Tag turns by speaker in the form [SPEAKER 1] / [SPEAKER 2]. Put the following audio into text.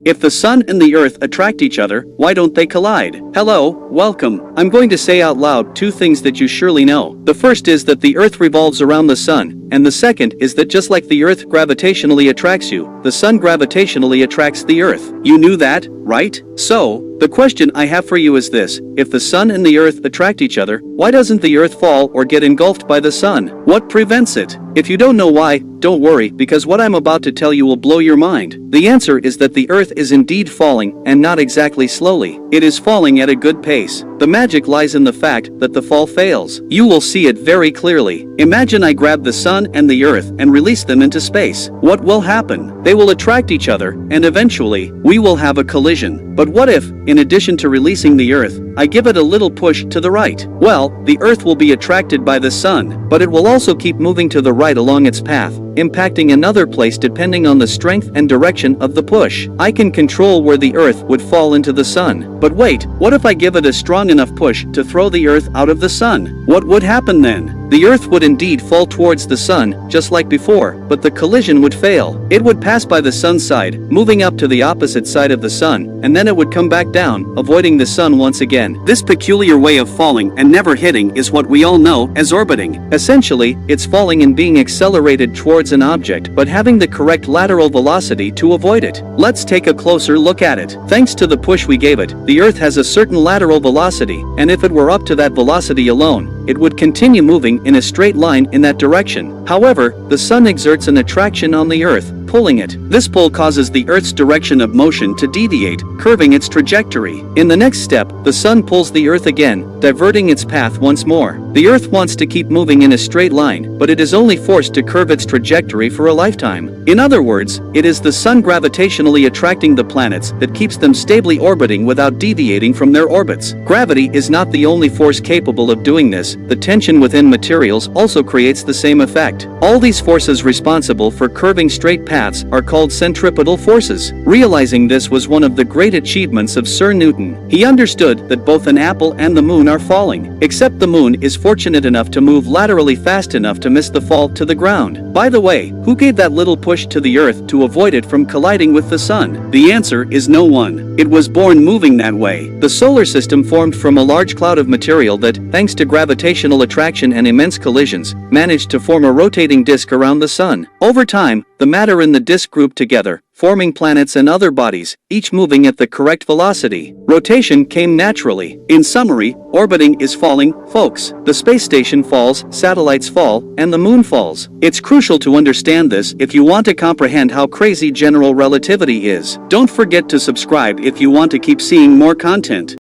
[SPEAKER 1] If the sun and the earth attract each other, why don't they collide? Hello, welcome. I'm going to say out loud two things that you surely know. The first is that the earth revolves around the sun, and the second is that just like the earth gravitationally attracts you, the sun gravitationally attracts the earth. You knew that, right? So, the question I have for you is this: if the sun and the earth attract each other, why doesn't the earth fall or get engulfed by the sun? What prevents it? If you don't know why, don't worry, because what I'm about to tell you will blow your mind. The answer is that the earth is indeed falling, and not exactly slowly. It is falling at a good pace. The magic lies in the fact that the fall fails. You will see it very clearly. Imagine I grab the sun and the earth and release them into space. What will happen? They will attract each other, and eventually, we will have a collision. But what if, in addition to releasing the earth, I give it a little push to the right? Well, the earth will be attracted by the sun, but it will also keep moving to the right along its path, impacting another place depending on the strength and direction of the push. I can control where the earth would fall into the sun. But wait, what if I give it a strong enough push to throw the earth out of the sun? What would happen then? The earth would indeed fall towards the sun, just like before, but the collision would fail. It would pass by the sun's side, moving up to the opposite side of the sun, and then it would come back down, avoiding the sun once again. This peculiar way of falling and never hitting is what we all know as orbiting. Essentially, it's falling and being accelerated towards an object, but having the correct lateral velocity to avoid it. Let's take a closer look at it. Thanks to the push we gave it, the earth has a certain lateral velocity, and if it were up to that velocity alone, it would continue moving in a straight line in that direction. However, the sun exerts an attraction on the earth, pulling it. This pull causes the earth's direction of motion to deviate, curving its trajectory. In the next step, the sun pulls the earth again, diverting its path once more. The earth wants to keep moving in a straight line, but it is only forced to curve its trajectory for a lifetime. In other words, it is the sun gravitationally attracting the planets that keeps them stably orbiting without deviating from their orbits. Gravity is not the only force capable of doing this. The tension within materials also creates the same effect. All these forces responsible for curving straight paths are called centripetal forces. Realizing this was one of the great achievements of Sir Newton. He understood that both an apple and the moon are falling, except the moon is fortunate enough to move laterally fast enough to miss the fall to the ground. By the way, who gave that little push to the earth to avoid it from colliding with the sun? The answer is no one. It was born moving that way. The solar system formed from a large cloud of material that, thanks to gravitational attraction and immense collisions, managed to form a rotating disk around the sun. Over time, the matter in the disk grouped together, forming planets and other bodies, each moving at the correct velocity. Rotation came naturally. In summary, orbiting is falling, folks. The space station falls, satellites fall, and the moon falls. It's crucial to understand this if you want to comprehend how crazy general relativity is. Don't forget to subscribe if you want to keep seeing more content.